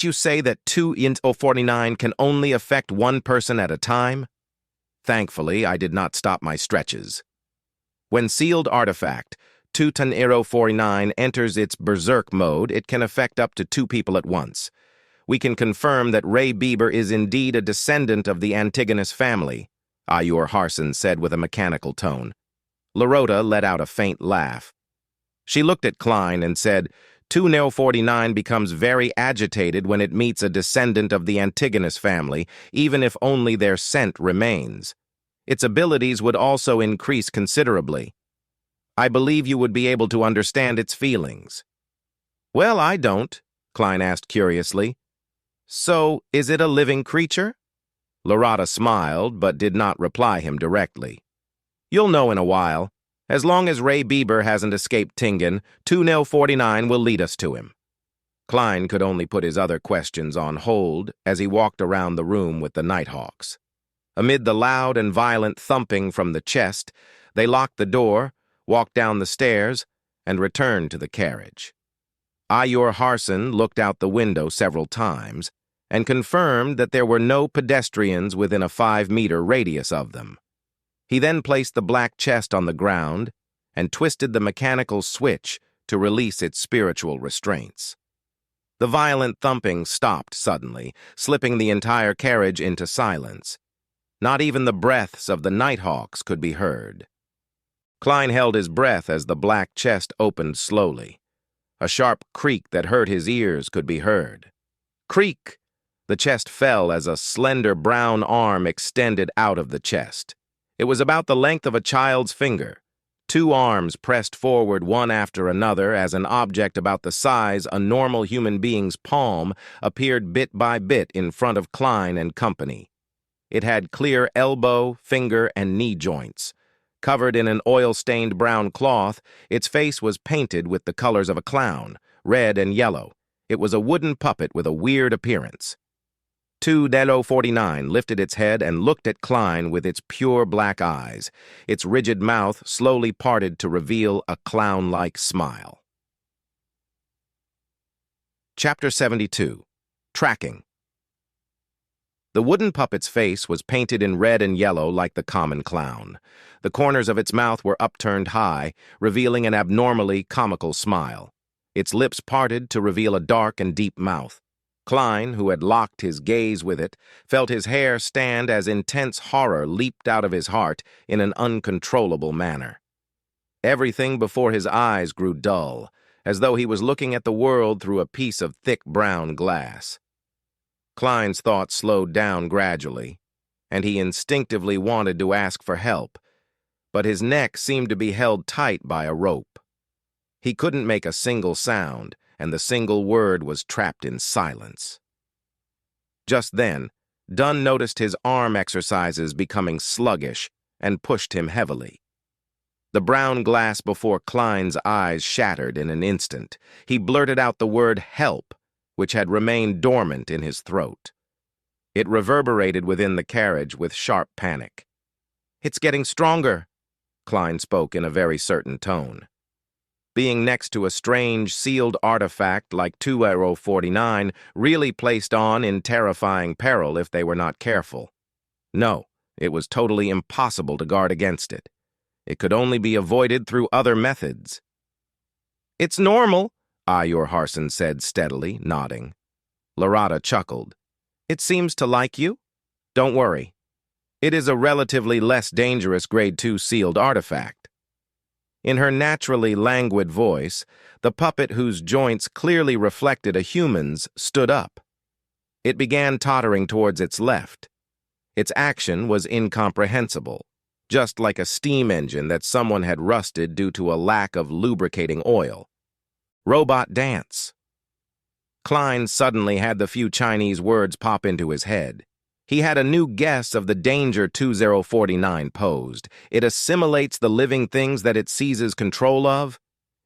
correct you say that 2-49 can only affect one person at a time? Thankfully, I did not stop my stretches. When sealed artifact 2-49 enters its berserk mode, it can affect up to 2 people at once. We can confirm that Ray Bieber is indeed a descendant of the Antigonus family, Ayur Harson said with a mechanical tone. Lata let out a faint laugh. She looked at Klein and said, 2-49 becomes very agitated when it meets a descendant of the Antigonus family, even if only their scent remains. Its abilities would also increase considerably. I believe you would be able to understand its feelings. Well, I don't, Klein asked curiously. So, is it a living creature? Lata smiled, but did not reply him directly. You'll know in a while. As long as Ray Bieber hasn't escaped Tingen, 2-49 will lead us to him. Klein could only put his other questions on hold as he walked around the room with the Nighthawks. Amid the loud and violent thumping from the chest, they locked the door, walked down the stairs, and returned to the carriage. Ayur Harson looked out the window several times and confirmed that there were no pedestrians within a 5-meter radius of them. He then placed the black chest on the ground and twisted the mechanical switch to release its spiritual restraints. The violent thumping stopped suddenly, slipping the entire carriage into silence. Not even the breaths of the Nighthawks could be heard. Klein held his breath as the black chest opened slowly. A sharp creak that hurt his ears could be heard. Creak! The chest fell as a slender brown arm extended out of the chest. It was about the length of a child's finger. 2 arms pressed forward one after another as an object about the size a normal human being's palm appeared bit by bit in front of Klein and company. It had clear elbow, finger, and knee joints. Covered in an oil-stained brown cloth, its face was painted with the colors of a clown, red and yellow. It was a wooden puppet with a weird appearance. 2-49 lifted its head and looked at Klein with its pure black eyes. Its rigid mouth slowly parted to reveal a clown-like smile. Chapter 72. Tracking. The wooden puppet's face was painted in red and yellow like the common clown. The corners of its mouth were upturned high, revealing an abnormally comical smile. Its lips parted to reveal a dark and deep mouth. Klein, who had locked his gaze with it, felt his hair stand as intense horror leaped out of his heart in an uncontrollable manner. Everything before his eyes grew dull, as though he was looking at the world through a piece of thick brown glass. Klein's thoughts slowed down gradually, and he instinctively wanted to ask for help, but his neck seemed to be held tight by a rope. He couldn't make a single sound, and the single word was trapped in silence. Just then, Dunn noticed his arm exercises becoming sluggish and pushed him heavily. The brown glass before Klein's eyes shattered in an instant. He blurted out the word help, which had remained dormant in his throat. It reverberated within the carriage with sharp panic. "It's getting stronger," Klein spoke in a very certain tone. Being next to a strange, sealed artifact like 2-49 really placed on in terrifying peril if they were not careful. No, it was totally impossible to guard against it. It could only be avoided through other methods. "It's normal," Ayur Harson said steadily, nodding. Lata chuckled. "It seems to like you? Don't worry. It is a relatively less dangerous Grade 2 sealed artifact." In her naturally languid voice, the puppet whose joints clearly reflected a human's stood up. It began tottering towards its left. Its action was incomprehensible, just like a steam engine that someone had rusted due to a lack of lubricating oil. Robot dance. Klein suddenly had the few Chinese words pop into his head. He had a new guess of the danger 2-49 posed. It assimilates the living things that it seizes control of.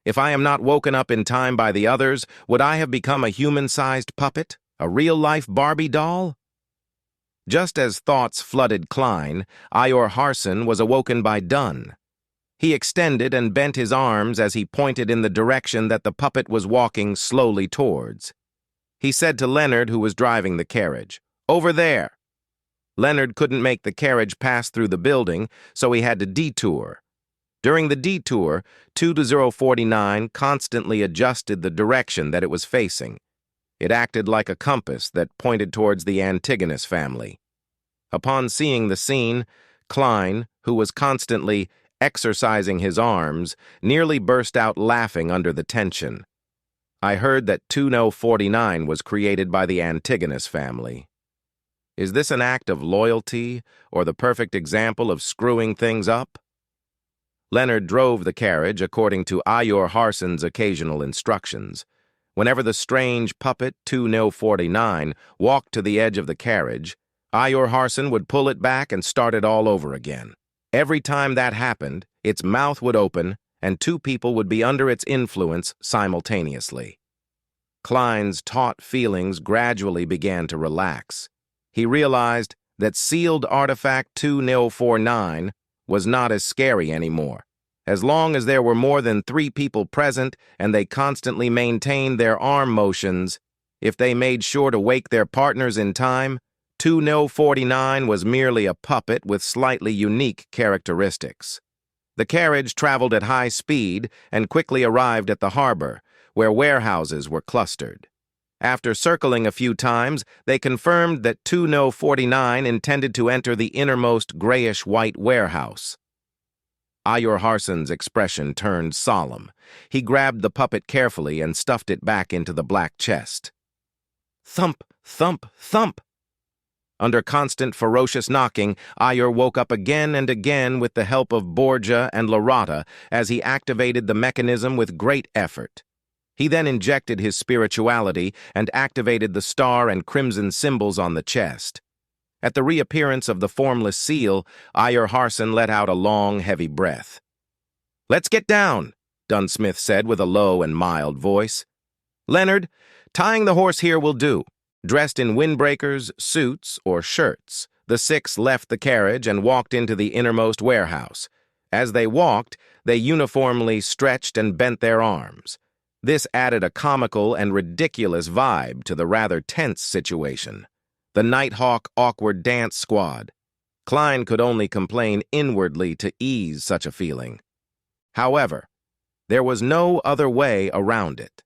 If I am not woken up in time by the others, would I have become a human-sized puppet? A real-life Barbie doll? Just as thoughts flooded Klein, Ayur Harson was awoken by Dunn. He extended and bent his arms as he pointed in the direction that the puppet was walking slowly towards. He said to Leonard, who was driving the carriage, "Over there." Leonard couldn't make the carriage pass through the building, so he had to detour. During the detour, 2049 constantly adjusted the direction that it was facing. It acted like a compass that pointed towards the Antigonus family. Upon seeing the scene, Klein, who was constantly exercising his arms, nearly burst out laughing under the tension. "I heard that 2049 was created by the Antigonus family. Is this an act of loyalty or the perfect example of screwing things up?" Leonard drove the carriage according to Ayor Harson's occasional instructions. Whenever the strange puppet 2049 walked to the edge of the carriage, Ayor Harson would pull it back and start it all over again. Every time that happened, its mouth would open and two people would be under its influence simultaneously. Klein's taut feelings gradually began to relax. He realized that sealed artifact 2049 was not as scary anymore. As long as there were more than 3 people present and they constantly maintained their arm motions, if they made sure to wake their partners in time, 2049 was merely a puppet with slightly unique characteristics. The carriage traveled at high speed and quickly arrived at the harbor, where warehouses were clustered. After circling a few times, they confirmed that 2049 intended to enter the innermost grayish-white warehouse. Ayor Harson's expression turned solemn. He grabbed the puppet carefully and stuffed it back into the black chest. Thump, thump, thump! Under constant ferocious knocking, Ayor woke up again and again with the help of Borgia and Lata as he activated the mechanism with great effort. He then injected his spirituality and activated the star and crimson symbols on the chest. At the reappearance of the formless seal, Ayor Harson let out a long, heavy breath. "Let's get down," Dunsmith said with a low and mild voice. "Leonard, tying the horse here will do." Dressed in windbreakers, suits, or shirts, the 6 left the carriage and walked into the innermost warehouse. As they walked, they uniformly stretched and bent their arms. This added a comical and ridiculous vibe to the rather tense situation. The Nighthawk awkward dance squad. Klein could only complain inwardly to ease such a feeling. However, there was no other way around it.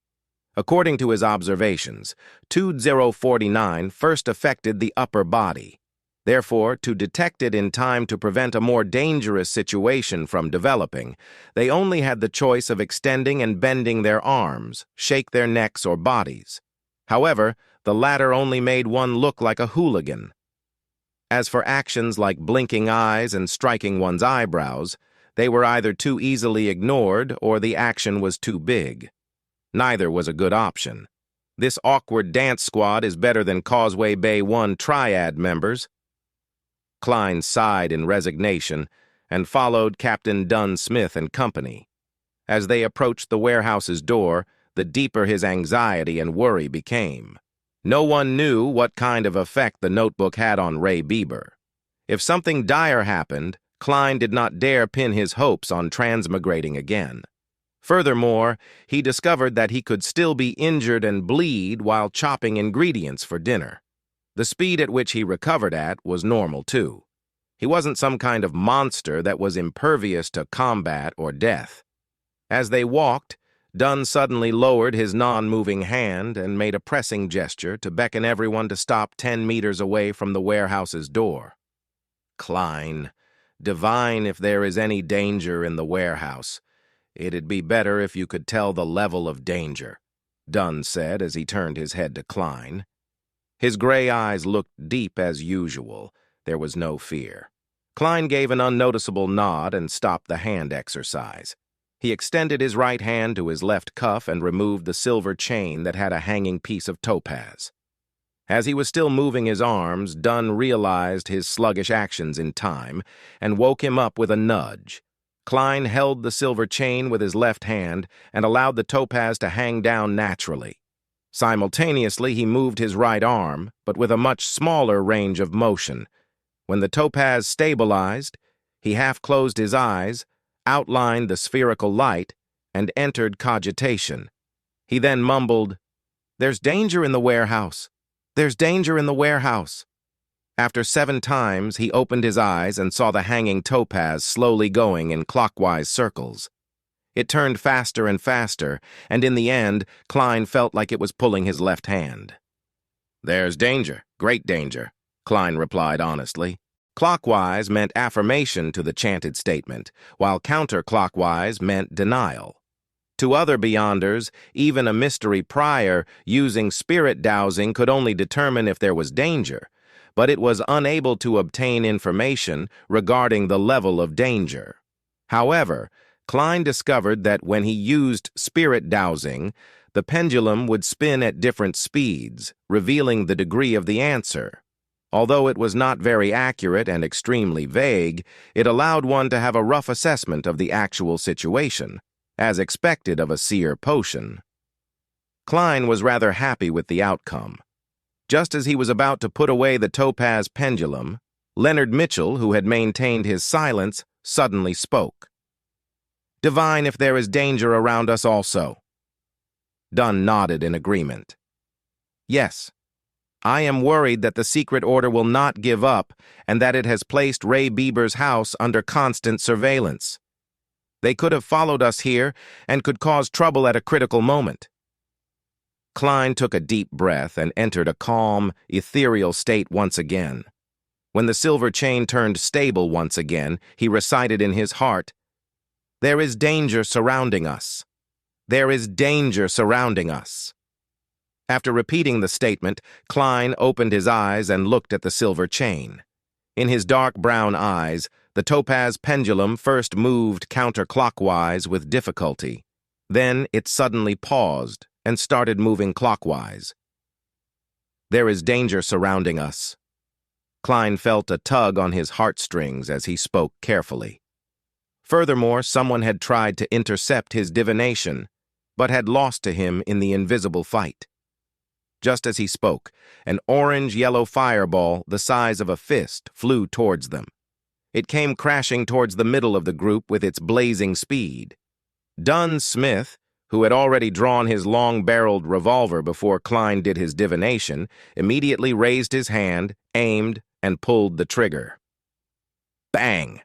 According to his observations, 2049 first affected the upper body. Therefore, to detect it in time to prevent a more dangerous situation from developing, they only had the choice of extending and bending their arms, shake their necks or bodies. However, the latter only made one look like a hooligan. As for actions like blinking eyes and striking one's eyebrows, they were either too easily ignored or the action was too big. Neither was a good option. This awkward dance squad is better than Causeway Bay 1 Triad members. Klein sighed in resignation and followed Captain Dunsmith and company. As they approached the warehouse's door, the deeper his anxiety and worry became. No one knew what kind of effect the notebook had on Ray Bieber. If something dire happened, Klein did not dare pin his hopes on transmigrating again. Furthermore, he discovered that he could still be injured and bleed while chopping ingredients for dinner. The speed at which he recovered at was normal, too. He wasn't some kind of monster that was impervious to combat or death. As they walked, Dunn suddenly lowered his non-moving hand and made a pressing gesture to beckon everyone to stop 10 meters away from the warehouse's door. "Klein, divine if there is any danger in the warehouse. It'd be better if you could tell the level of danger," Dunn said as he turned his head to Klein. His gray eyes looked deep as usual. There was no fear. Klein gave an unnoticeable nod and stopped the hand exercise. He extended his right hand to his left cuff and removed the silver chain that had a hanging piece of topaz. As he was still moving his arms, Dunn realized his sluggish actions in time and woke him up with a nudge. Klein held the silver chain with his left hand and allowed the topaz to hang down naturally. Simultaneously, he moved his right arm, but with a much smaller range of motion. When the topaz stabilized, he half closed his eyes, outlined the spherical light, and entered cogitation. He then mumbled, There's danger in the warehouse. There's danger in the warehouse. After 7 times, he opened his eyes and saw the hanging topaz slowly going in clockwise circles. It turned faster and faster, and in the end, Klein felt like it was pulling his left hand. "There's danger, great danger," Klein replied honestly. Clockwise meant affirmation to the chanted statement, while counterclockwise meant denial. To other Beyonders, even a mystery prior using spirit dowsing could only determine if there was danger, but it was unable to obtain information regarding the level of danger. However, Klein discovered that when he used spirit dowsing, the pendulum would spin at different speeds, revealing the degree of the answer. Although it was not very accurate and extremely vague, it allowed one to have a rough assessment of the actual situation, as expected of a seer potion. Klein was rather happy with the outcome. Just as he was about to put away the topaz pendulum, Leonard Mitchell, who had maintained his silence, suddenly spoke. "Divine if there is danger around us also." Dunn nodded in agreement. "Yes. I am worried that the secret order will not give up and that it has placed Ray Bieber's house under constant surveillance. They could have followed us here and could cause trouble at a critical moment." Klein took a deep breath and entered a calm, ethereal state once again. When the silver chain turned stable once again, he recited in his heart, "There is danger surrounding us. There is danger surrounding us." After repeating the statement, Klein opened his eyes and looked at the silver chain. In his dark brown eyes, the topaz pendulum first moved counterclockwise with difficulty. Then it suddenly paused and started moving clockwise. "There is danger surrounding us." Klein felt a tug on his heartstrings as he spoke carefully. Furthermore, someone had tried to intercept his divination, but had lost to him in the invisible fight. Just as he spoke, an orange-yellow fireball the size of a fist flew towards them. It came crashing towards the middle of the group with its blazing speed. Dunn Smith, who had already drawn his long-barreled revolver before Klein did his divination, immediately raised his hand, aimed, and pulled the trigger. Bang!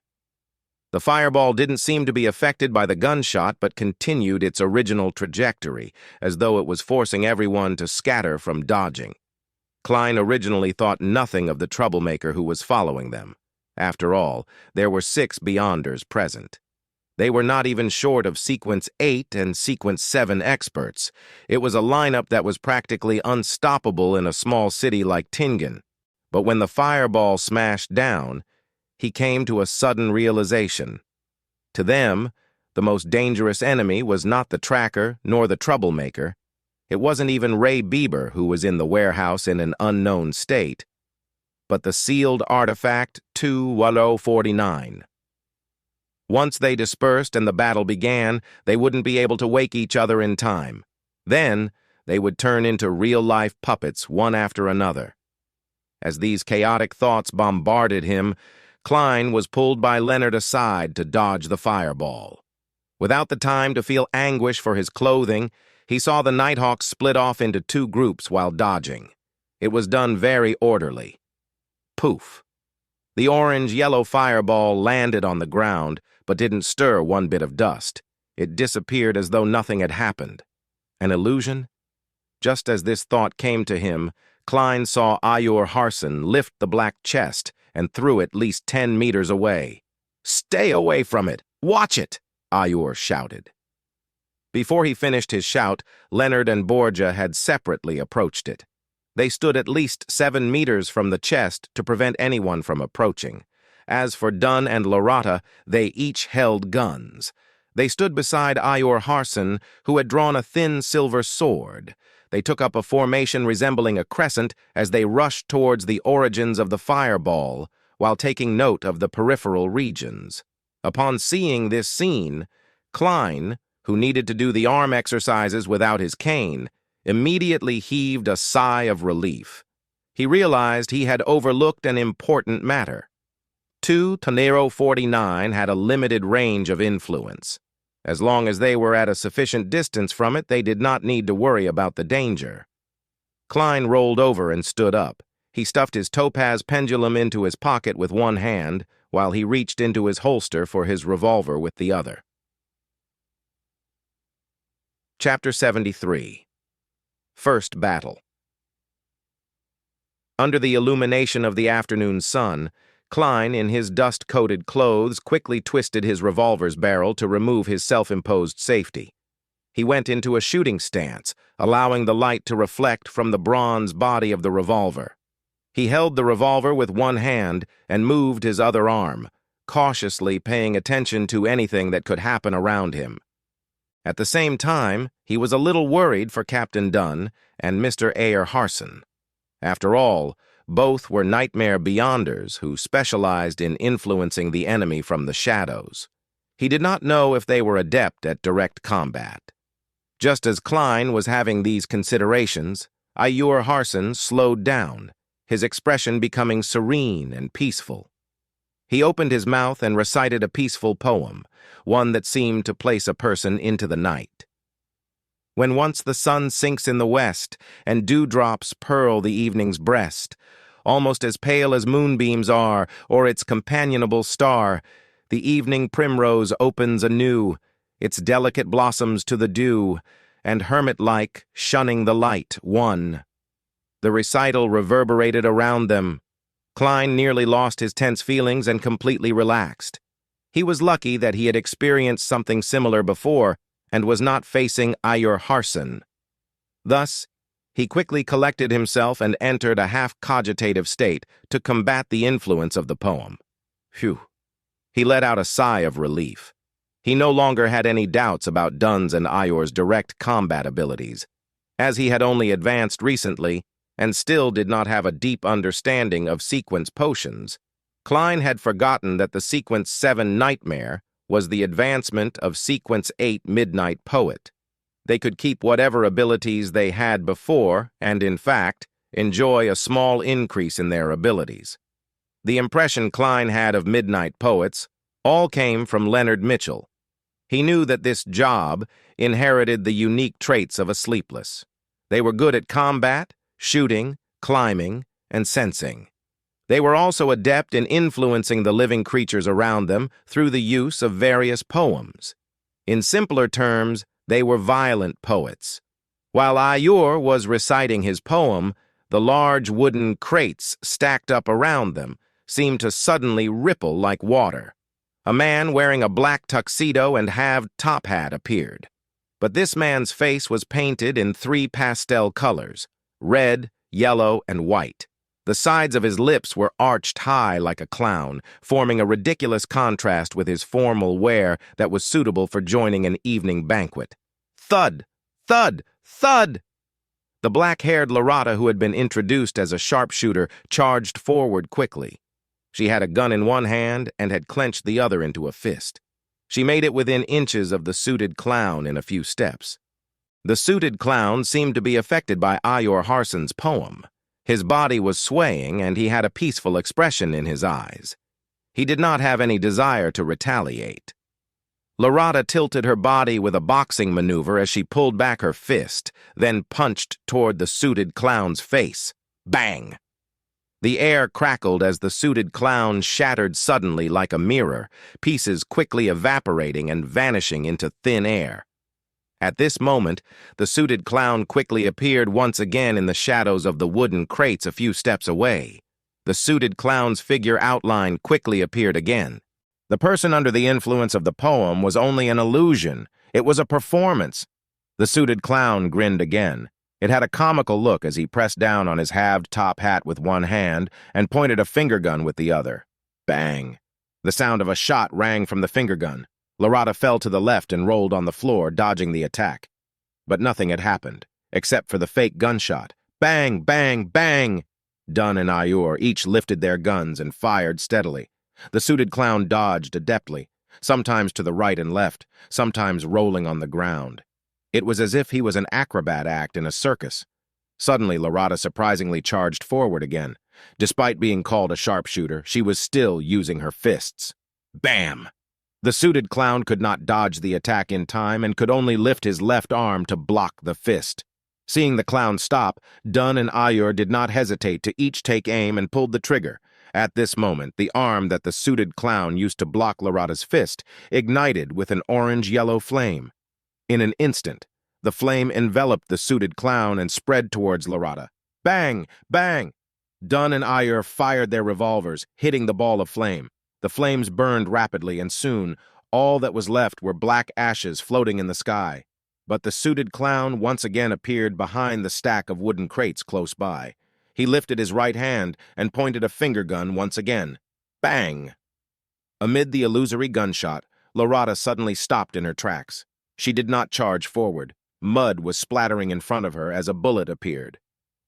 The fireball didn't seem to be affected by the gunshot but continued its original trajectory, as though it was forcing everyone to scatter from dodging. Klein originally thought nothing of the troublemaker who was following them. After all, there were 6 Beyonders present. They were not even short of Sequence 8 and Sequence 7 experts. It was a lineup that was practically unstoppable in a small city like Tingen. But when the fireball smashed down, he came to a sudden realization. To them, the most dangerous enemy was not the tracker nor the troublemaker. It wasn't even Ray Bieber, who was in the warehouse in an unknown state, but the sealed artifact 2-Wallow-49. Once they dispersed and the battle began, they wouldn't be able to wake each other in time. Then, they would turn into real-life puppets one after another. As these chaotic thoughts bombarded him, Klein was pulled by Leonard aside to dodge the fireball. Without the time to feel anguish for his clothing, he saw the Nighthawks split off into 2 groups while dodging. It was done very orderly. Poof! The orange-yellow fireball landed on the ground, but didn't stir one bit of dust. It disappeared as though nothing had happened. An illusion? Just as this thought came to him, Klein saw Ayur Harson lift the black chest and threw it at least 10 meters away. "Stay away from it! Watch it!" Ayur shouted. Before he finished his shout, Leonard and Borgia had separately approached it. They stood at least 7 meters from the chest to prevent anyone from approaching. As for Dunn and Lata, they each held guns. They stood beside Ayur Harson, who had drawn a thin silver sword. They took up a formation resembling a crescent as they rushed towards the origins of the fireball, while taking note of the peripheral regions. Upon seeing this scene, Klein, who needed to do the arm exercises without his cane, immediately heaved a sigh of relief. He realized he had overlooked an important matter. 2-Tonero-49 had a limited range of influence. As long as they were at a sufficient distance from it, they did not need to worry about the danger. Klein rolled over and stood up. He stuffed his topaz pendulum into his pocket with one hand, while he reached into his holster for his revolver with the other. Chapter 73. First Battle. Under the illumination of the afternoon sun, Klein, in his dust-coated clothes, quickly twisted his revolver's barrel to remove his self-imposed safety. He went into a shooting stance, allowing the light to reflect from the bronze body of the revolver. He held the revolver with one hand and moved his other arm, cautiously paying attention to anything that could happen around him. At the same time, he was a little worried for Captain Dunn and Mr. Ayer Harson. After all, both were nightmare beyonders who specialized in influencing the enemy from the shadows. He did not know if they were adept at direct combat. Just as Klein was having these considerations, Ayer Harson slowed down, his expression becoming serene and peaceful. He opened his mouth and recited a peaceful poem, one that seemed to place a person into the night. When once the sun sinks in the west, and dewdrops pearl the evening's breast, almost as pale as moonbeams are, or its companionable star, the evening primrose opens anew, its delicate blossoms to the dew, and hermit-like, shunning the light, one. The recital reverberated around them. Klein nearly lost his tense feelings and completely relaxed. He was lucky that he had experienced something similar before and was not facing Ayer Harson. Thus, he quickly collected himself and entered a half-cogitative state to combat the influence of the poem. Phew. He let out a sigh of relief. He no longer had any doubts about Dunn's and Ayer's direct combat abilities. As he had only advanced recently, and still did not have a deep understanding of Sequence potions, Klein had forgotten that the Sequence 7 Nightmare was the advancement of Sequence 8 Midnight Poet. They could keep whatever abilities they had before and, in fact, enjoy a small increase in their abilities. The impression Klein had of Midnight Poets all came from Leonard Mitchell. He knew that this job inherited the unique traits of a sleepless. They were good at combat, shooting, climbing, and sensing. They were also adept in influencing the living creatures around them through the use of various poems. In simpler terms, they were violent poets. While Ayer was reciting his poem, the large wooden crates stacked up around them seemed to suddenly ripple like water. A man wearing a black tuxedo and halved top hat appeared. But this man's face was painted in 3 pastel colors: red, yellow, and white. The sides of his lips were arched high like a clown, forming a ridiculous contrast with his formal wear that was suitable for joining an evening banquet. Thud! Thud! Thud! The black-haired Lata, who had been introduced as a sharpshooter, charged forward quickly. She had a gun in one hand and had clenched the other into a fist. She made it within inches of the suited clown in a few steps. The suited clown seemed to be affected by Ayer Harson's poem. His body was swaying, and he had a peaceful expression in his eyes. He did not have any desire to retaliate. Lata tilted her body with a boxing maneuver as she pulled back her fist, then punched toward the suited clown's face. Bang! The air crackled as the suited clown shattered suddenly like a mirror, pieces quickly evaporating and vanishing into thin air. At this moment, the suited clown quickly appeared once again in the shadows of the wooden crates a few steps away. The suited clown's figure outline quickly appeared again. The person under the influence of the poem was only an illusion. It was a performance. The suited clown grinned again. It had a comical look as he pressed down on his halved top hat with one hand and pointed a finger gun with the other. Bang! The sound of a shot rang from the finger gun. Lata fell to the left and rolled on the floor, dodging the attack. But nothing had happened, except for the fake gunshot. Bang! Bang! Bang! Dunn and Ayer each lifted their guns and fired steadily. The suited clown dodged adeptly, sometimes to the right and left, sometimes rolling on the ground. It was as if he was an acrobat act in a circus. Suddenly, Lata surprisingly charged forward again. Despite being called a sharpshooter, she was still using her fists. Bam! The suited clown could not dodge the attack in time and could only lift his left arm to block the fist. Seeing the clown stop, Dunn and Ayur did not hesitate to each take aim and pulled the trigger. At this moment, the arm that the suited clown used to block Lata's fist ignited with an orange-yellow flame. In an instant, the flame enveloped the suited clown and spread towards Lata. Bang! Bang! Dunn and Ayur fired their revolvers, hitting the ball of flame. The flames burned rapidly, and soon, all that was left were black ashes floating in the sky. But the suited clown once again appeared behind the stack of wooden crates close by. He lifted his right hand and pointed a finger gun once again. Bang! Amid the illusory gunshot, Lata suddenly stopped in her tracks. She did not charge forward. Mud was splattering in front of her as a bullet appeared.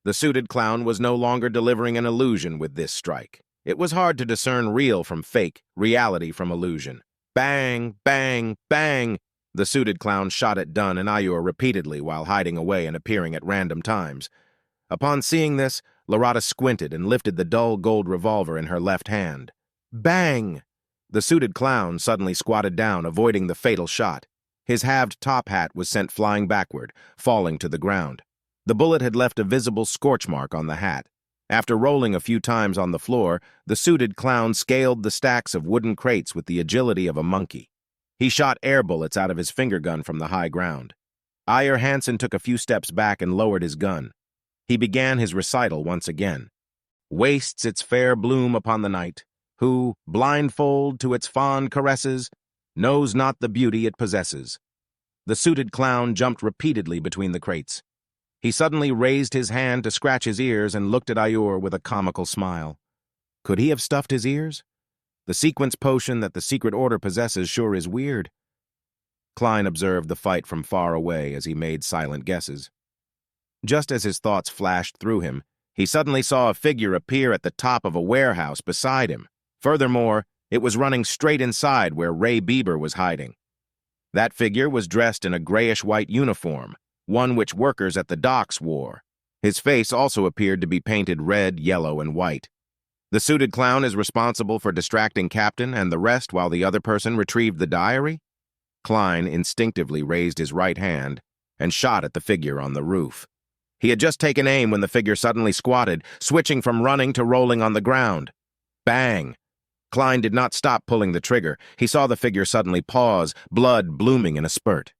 The suited clown was no longer delivering an illusion with this strike. It was hard to discern real from fake, reality from illusion. Bang! Bang! Bang! The suited clown shot at Dunn and Ayur repeatedly while hiding away and appearing at random times. Upon seeing this, Lata squinted and lifted the dull gold revolver in her left hand. Bang! The suited clown suddenly squatted down, avoiding the fatal shot. His halved top hat was sent flying backward, falling to the ground. The bullet had left a visible scorch mark on the hat. After rolling a few times on the floor, the suited clown scaled the stacks of wooden crates with the agility of a monkey. He shot air bullets out of his finger gun from the high ground. Ayur Hansen took a few steps back and lowered his gun. He began his recital once again. Wastes its fair bloom upon the night, who, blindfold to its fond caresses, knows not the beauty it possesses. The suited clown jumped repeatedly between the crates. He suddenly raised his hand to scratch his ears and looked at Ayur with a comical smile. Could he have stuffed his ears? The sequence potion that the secret order possesses sure is weird. Klein observed the fight from far away as he made silent guesses. Just as his thoughts flashed through him, he suddenly saw a figure appear at the top of a warehouse beside him. Furthermore, it was running straight inside where Ray Bieber was hiding. That figure was dressed in a grayish-white uniform, one which workers at the docks wore. His face also appeared to be painted red, yellow, and white. The suited clown is responsible for distracting Captain and the rest while the other person retrieved the diary? Klein instinctively raised his right hand and shot at the figure on the roof. He had just taken aim when the figure suddenly squatted, switching from running to rolling on the ground. Bang! Klein did not stop pulling the trigger. He saw the figure suddenly pause, blood blooming in a spurt.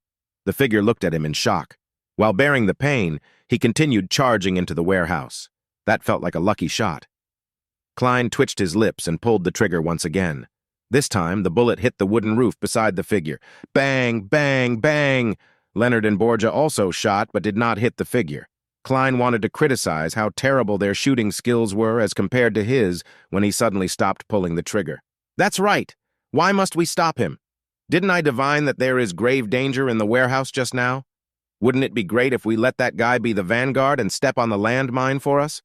The figure looked at him in shock. While bearing the pain, he continued charging into the warehouse. That felt like a lucky shot. Klein twitched his lips and pulled the trigger once again. This time, the bullet hit the wooden roof beside the figure. Bang, bang, bang! Leonard and Borgia also shot but did not hit the figure. Klein wanted to criticize how terrible their shooting skills were as compared to his when he suddenly stopped pulling the trigger. That's right! Why must we stop him? Didn't I divine that there is grave danger in the warehouse just now? Wouldn't it be great if we let that guy be the vanguard and step on the landmine for us?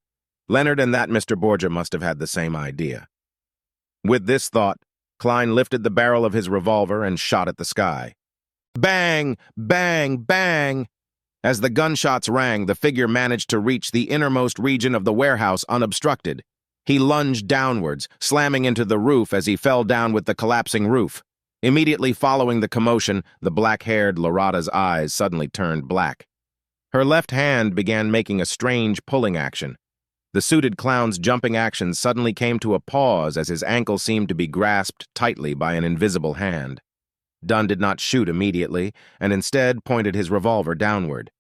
Leonard and that Mr. Borgia must have had the same idea. With this thought, Klein lifted the barrel of his revolver and shot at the sky. Bang! Bang! Bang! As the gunshots rang, the figure managed to reach the innermost region of the warehouse unobstructed. He lunged downwards, slamming into the roof as he fell down with the collapsing roof. Immediately following the commotion, the black-haired Lata's eyes suddenly turned black. Her left hand began making a strange pulling action. The suited clown's jumping action suddenly came to a pause as his ankle seemed to be grasped tightly by an invisible hand. Dunn did not shoot immediately, and instead pointed his revolver downward.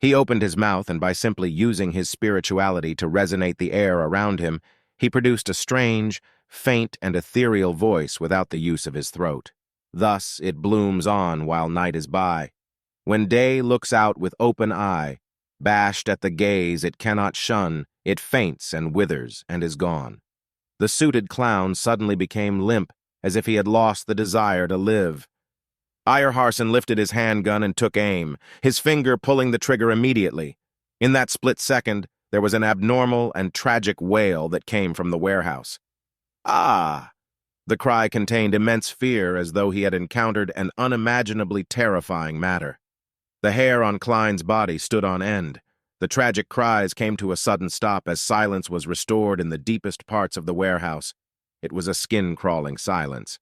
He opened his mouth, and by simply using his spirituality to resonate the air around him, he produced a strange, faint, and ethereal voice without the use of his throat. Thus it blooms on while night is by. When day looks out with open eye, bashed at the gaze it cannot shun, it faints and withers and is gone. The suited clown suddenly became limp, as if he had lost the desire to live. Ayur Hansen lifted his handgun and took aim, his finger pulling the trigger immediately. In that split second, there was an abnormal and tragic wail that came from the warehouse. Ah! The cry contained immense fear, as though he had encountered an unimaginably terrifying matter. The hair on Klein's body stood on end. The tragic cries came to a sudden stop as silence was restored in the deepest parts of the warehouse. It was a skin-crawling silence.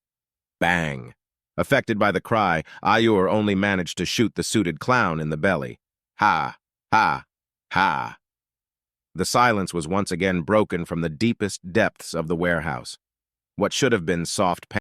Bang! Affected by the cry, Ayur only managed to shoot the suited clown in the belly. Ha! Ha! Ha! The silence was once again broken from the deepest depths of the warehouse. What should have been soft